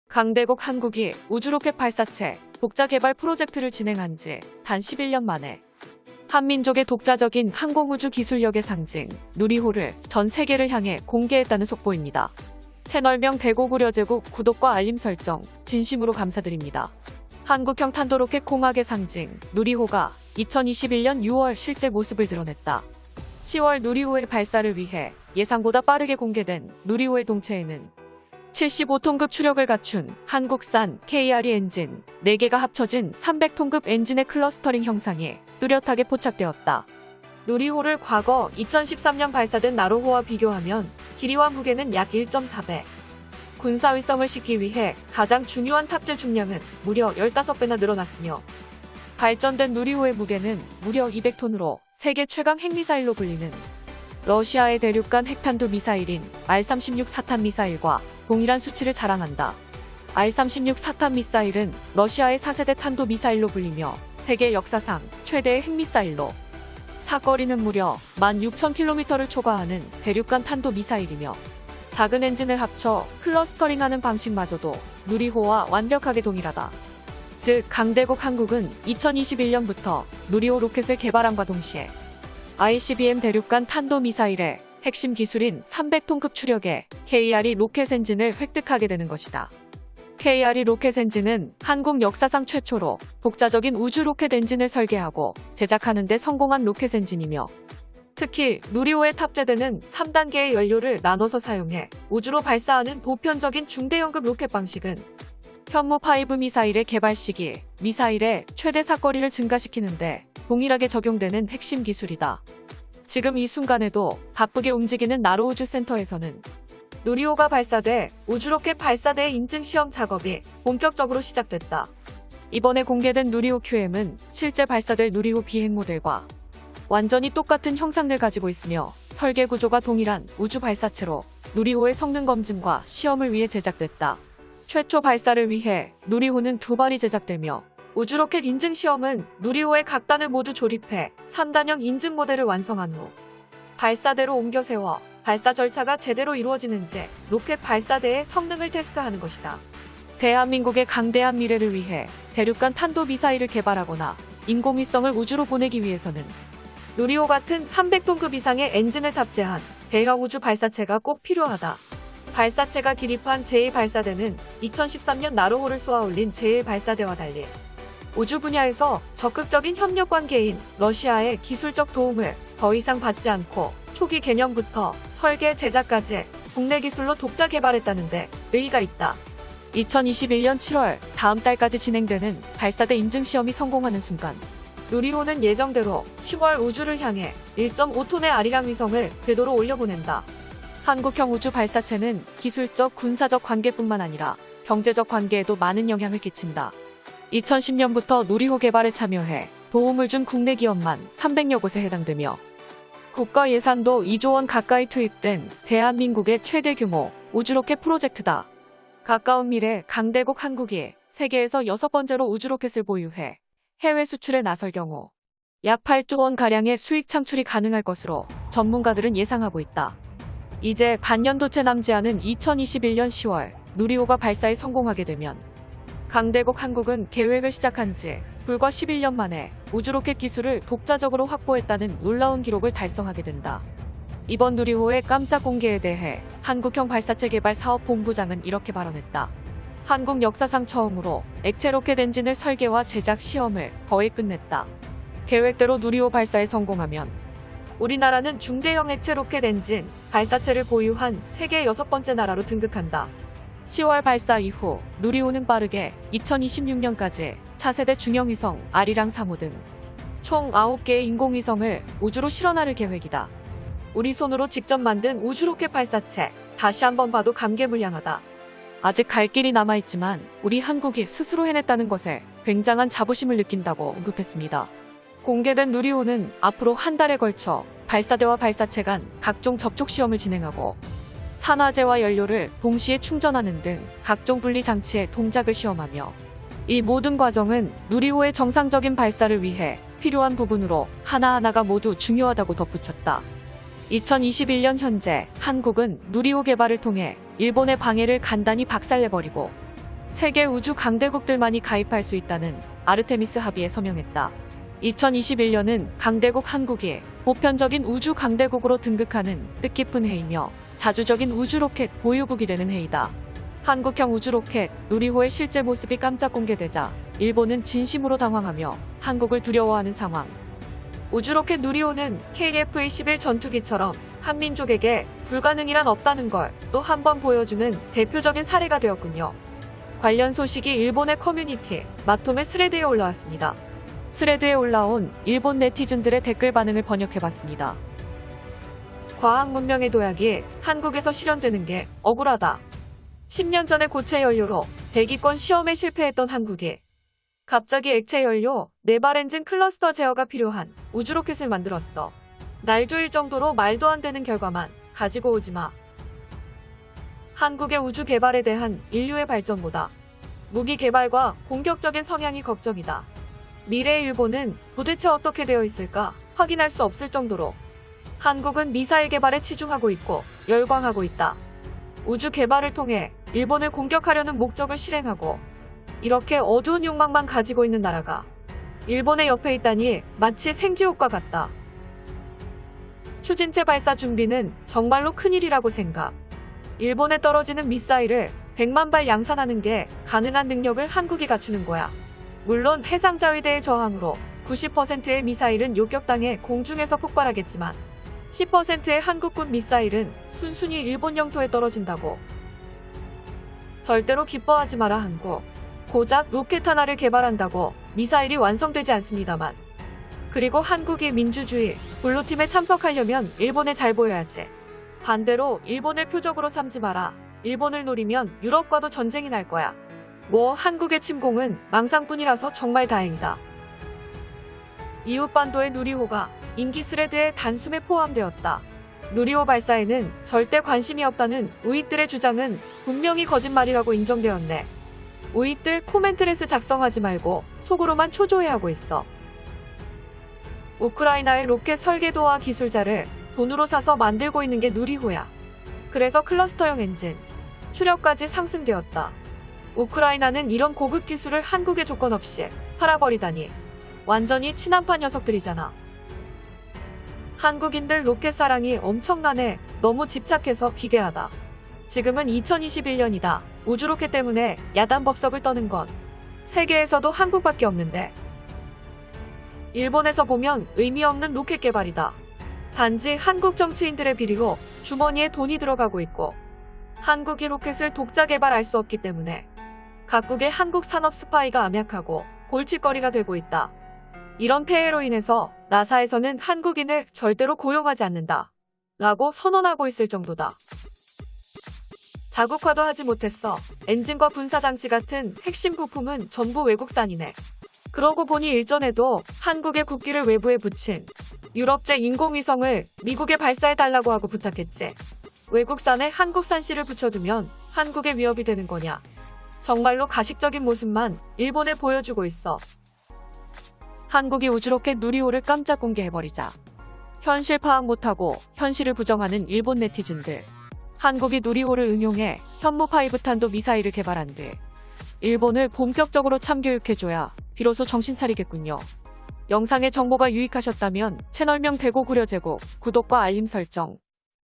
강대국 한국이 우주로켓 발사체 독자 개발 프로젝트를 진행한 지 단 11년 만에 한민족의 독자적인 항공우주 기술력의 상징 누리호를 전 세계를 향해 공개했다는 속보입니다. 채널명 대고구려제국 구독과 알림 설정 진심으로 감사드립니다. 한국형 탄도로켓 공학의 상징 누리호가 2021년 6월 실제 모습을 드러냈다. 10월 누리호의 발사를 위해 예상보다 빠르게 공개된 누리호의 동체에는 75톤급 추력을 갖춘 한국산 KRE 엔진 4개가 합쳐진 300톤급 엔진의 클러스터링 형상이 뚜렷하게 포착되었다. 누리호를 과거 2013년 발사된 나로호와 비교하면 길이와 무게는 약 1.4배. 군사위성을 싣기 위해 가장 중요한 탑재 중량은 무려 15배나 늘어났으며 발전된 누리호의 무게는 무려 200톤으로 세계 최강 핵미사일로 불리는 러시아의 대륙간 핵탄두 미사일인 R-36 사탄 미사일과 동일한 수치를 자랑한다. R-36 사탄 미사일은 러시아의 4세대 탄도 미사일로 불리며 세계 역사상 최대의 핵미사일로 사거리는 무려 16,000km를 초과하는 대륙간 탄도 미사일이며 작은 엔진을 합쳐 클러스터링하는 방식마저도 누리호와 완벽하게 동일하다. 즉 강대국 한국은 2021년부터 누리호 로켓을 개발함과 동시에 ICBM 대륙간 탄도미사일의 핵심 기술인 300톤급 추력의 KRE 로켓 엔진을 획득하게 되는 것이다. KRE 로켓 엔진은 한국 역사상 최초로 독자적인 우주 로켓 엔진을 설계하고 제작하는 데 성공한 로켓 엔진이며 특히 누리호에 탑재되는 3단계의 연료를 나눠서 사용해 우주로 발사하는 보편적인 중대형급 로켓 방식은 현무5 미사일의 개발 시기 미사일의 최대 사거리를 증가시키는데 동일하게 적용되는 핵심 기술이다. 지금 이 순간에도 바쁘게 움직이는 나로우주센터에서는 누리호가 발사돼 우주로켓 발사대 인증 시험 작업이 본격적으로 시작됐다. 이번에 공개된 누리호 QM은 실제 발사될 누리호 비행 모델과 완전히 똑같은 형상을 가지고 있으며 설계 구조가 동일한 우주 발사체로 누리호의 성능 검증과 시험을 위해 제작됐다. 최초 발사를 위해 누리호는 2발이 제작되며 우주로켓 인증 시험은 누리호의 각 단을 모두 조립해 3단형 인증 모델을 완성한 후 발사대로 옮겨 세워 발사 절차가 제대로 이루어지는지 로켓 발사대의 성능을 테스트하는 것이다. 대한민국의 강대한 미래를 위해 대륙간 탄도미사일을 개발하거나 인공위성을 우주로 보내기 위해서는 누리호 같은 300톤급 이상의 엔진을 탑재한 대형 우주 발사체가 꼭 필요하다. 발사체가 기립한 제1발사대는 2013년 나로호를 쏘아올린 제1발사대와 달리 우주 분야에서 적극적인 협력 관계인 러시아의 기술적 도움을 더 이상 받지 않고 초기 개념부터 설계 제작까지 국내 기술로 독자 개발했다는데 의의가 있다. 2021년 7월 다음 달까지 진행되는 발사대 인증 시험이 성공하는 순간 누리호는 예정대로 10월 우주를 향해 1.5톤의 아리랑 위성을 궤도로 올려보낸다. 한국형 우주 발사체는 기술적, 군사적 관계뿐만 아니라 경제적 관계에도 많은 영향을 끼친다. 2010년부터 누리호 개발에 참여해 도움을 준 국내 기업만 300여 곳에 해당되며 국가 예산도 2조 원 가까이 투입된 대한민국의 최대 규모 우주로켓 프로젝트다. 가까운 미래 강대국 한국이 세계에서 6번째로 우주로켓을 보유해 해외 수출에 나설 경우 약 8조 원가량의 수익 창출이 가능할 것으로 전문가들은 예상하고 있다. 이제 반년도째 남지 않은 2021년 10월 누리호가 발사에 성공하게 되면 강대국 한국은 계획을 시작한 지 불과 11년 만에 우주로켓 기술을 독자적으로 확보했다는 놀라운 기록을 달성하게 된다. 이번 누리호의 깜짝 공개에 대해 한국형 발사체 개발 사업본부장은 이렇게 발언했다. 한국 역사상 처음으로 액체 로켓 엔진을 설계와 제작 시험을 거의 끝냈다. 계획대로 누리호 발사에 성공하면 우리나라는 중대형 액체 로켓 엔진 발사체를 보유한 세계 6번째 나라로 등극한다. 10월 발사 이후 누리호는 빠르게 2026년까지 차세대 중형위성 아리랑 3호 등 총 9개의 인공위성을 우주로 실어나를 계획이다. 우리 손으로 직접 만든 우주로켓 발사체 다시 한번 봐도 감개무량하다. 아직 갈 길이 남아있지만 우리 한국이 스스로 해냈다는 것에 굉장한 자부심을 느낀다고 언급했습니다. 공개된 누리호는 앞으로 한 달에 걸쳐 발사대와 발사체 간 각종 접촉 시험을 진행하고 산화제와 연료를 동시에 충전하는 등 각종 분리 장치의 동작을 시험하며 이 모든 과정은 누리호의 정상적인 발사를 위해 필요한 부분으로 하나하나가 모두 중요하다고 덧붙였다. 2021년 현재 한국은 누리호 개발을 통해 일본의 방해를 간단히 박살내버리고 세계 우주 강대국들만이 가입할 수 있다는 아르테미스 합의에 서명했다. 2021년은 강대국 한국이 보편적인 우주 강대국으로 등극하는 뜻깊은 해이며 자주적인 우주 로켓 보유국이 되는 해이다. 한국형 우주 로켓 누리호의 실제 모습이 깜짝 공개되자 일본은 진심으로 당황하며 한국을 두려워하는 상황. 우주 로켓 누리호는 KF-21 전투기처럼 한민족에게 불가능이란 없다는 걸 또 한 번 보여주는 대표적인 사례가 되었군요. 관련 소식이 일본의 커뮤니티 마톰의 스레드에 올라왔습니다. 스레드에 올라온 일본 네티즌들의 댓글 반응을 번역해봤습니다. 과학 문명의 도약이 한국에서 실현되는 게 억울하다. 10년 전에 고체 연료로 대기권 시험에 실패했던 한국이 갑자기 액체 연료 네발 엔진 클러스터 제어가 필요한 우주 로켓을 만들었어. 날 조일 정도로 말도 안 되는 결과만 가지고 오지 마. 한국의 우주 개발에 대한 인류의 발전보다 무기 개발과 공격적인 성향이 걱정이다. 미래의 일본은 도대체 어떻게 되어 있을까 확인할 수 없을 정도로 한국은 미사일 개발에 치중하고 있고 열광하고 있다. 우주 개발을 통해 일본을 공격하려는 목적을 실행하고 이렇게 어두운 욕망만 가지고 있는 나라가 일본의 옆에 있다니 마치 생지옥과 같다. 추진체 발사 준비는 정말로 큰일이라고 생각. 일본에 떨어지는 미사일을 100만 발 양산하는 게 가능한 능력을 한국이 갖추는 거야. 물론 해상자위대의 저항으로 90%의 미사일은 요격당해 공중에서 폭발하겠지만 10%의 한국군 미사일은 순순히 일본 영토에 떨어진다고. 절대로 기뻐하지 마라 한국. 고작 로켓 하나를 개발한다고 미사일이 완성되지 않습니다만. 그리고 한국이 민주주의 블루팀에 참석하려면 일본에 잘 보여야지. 반대로 일본을 표적으로 삼지 마라. 일본을 노리면 유럽과도 전쟁이 날 거야. 뭐 한국의 침공은 망상뿐이라서 정말 다행이다. 이웃반도의 누리호가 인기 스레드의 단숨에 포함되었다. 누리호 발사에는 절대 관심이 없다는 우익들의 주장은 분명히 거짓말이라고 인정되었네. 우익들 코멘트레스 작성하지 말고 속으로만 초조해하고 있어. 우크라이나의 로켓 설계도와 기술자를 돈으로 사서 만들고 있는 게 누리호야. 그래서 클러스터형 엔진, 추력까지 상승되었다. 우크라이나는 이런 고급 기술을 한국에 조건 없이 팔아버리다니 완전히 친한파 녀석들이잖아. 한국인들 로켓 사랑이 엄청나네. 너무 집착해서 기괴하다. 지금은 2021년이다. 우주 로켓 때문에 야단 법석을 떠는 건 세계에서도 한국밖에 없는데. 일본에서 보면 의미 없는 로켓 개발이다. 단지 한국 정치인들의 비리로 주머니에 돈이 들어가고 있고 한국이 로켓을 독자 개발할 수 없기 때문에 각국의 한국 산업 스파이가 암약하고 골칫거리가 되고 있다. 이런 폐해로 인해서 나사에서는 한국인을 절대로 고용하지 않는다. 라고 선언하고 있을 정도다. 자국화도 하지 못했어. 엔진과 분사장치 같은 핵심 부품은 전부 외국산이네. 그러고 보니 일전에도 한국의 국기를 외부에 붙인 유럽제 인공위성을 미국에 발사해달라고 하고 부탁했지. 외국산에 한국산 씨를 붙여두면 한국의 위협이 되는 거냐. 정말로 가식적인 모습만 일본에 보여주고 있어. 한국이 우주로켓 누리호를 깜짝 공개해버리자 현실 파악 못하고 현실을 부정하는 일본 네티즌들. 한국이 누리호를 응용해 현무5탄도 미사일을 개발한 뒤 일본을 본격적으로 참교육해줘야 비로소 정신 차리겠군요. 영상의 정보가 유익하셨다면 채널명 대고 구려제고 구독과 알림 설정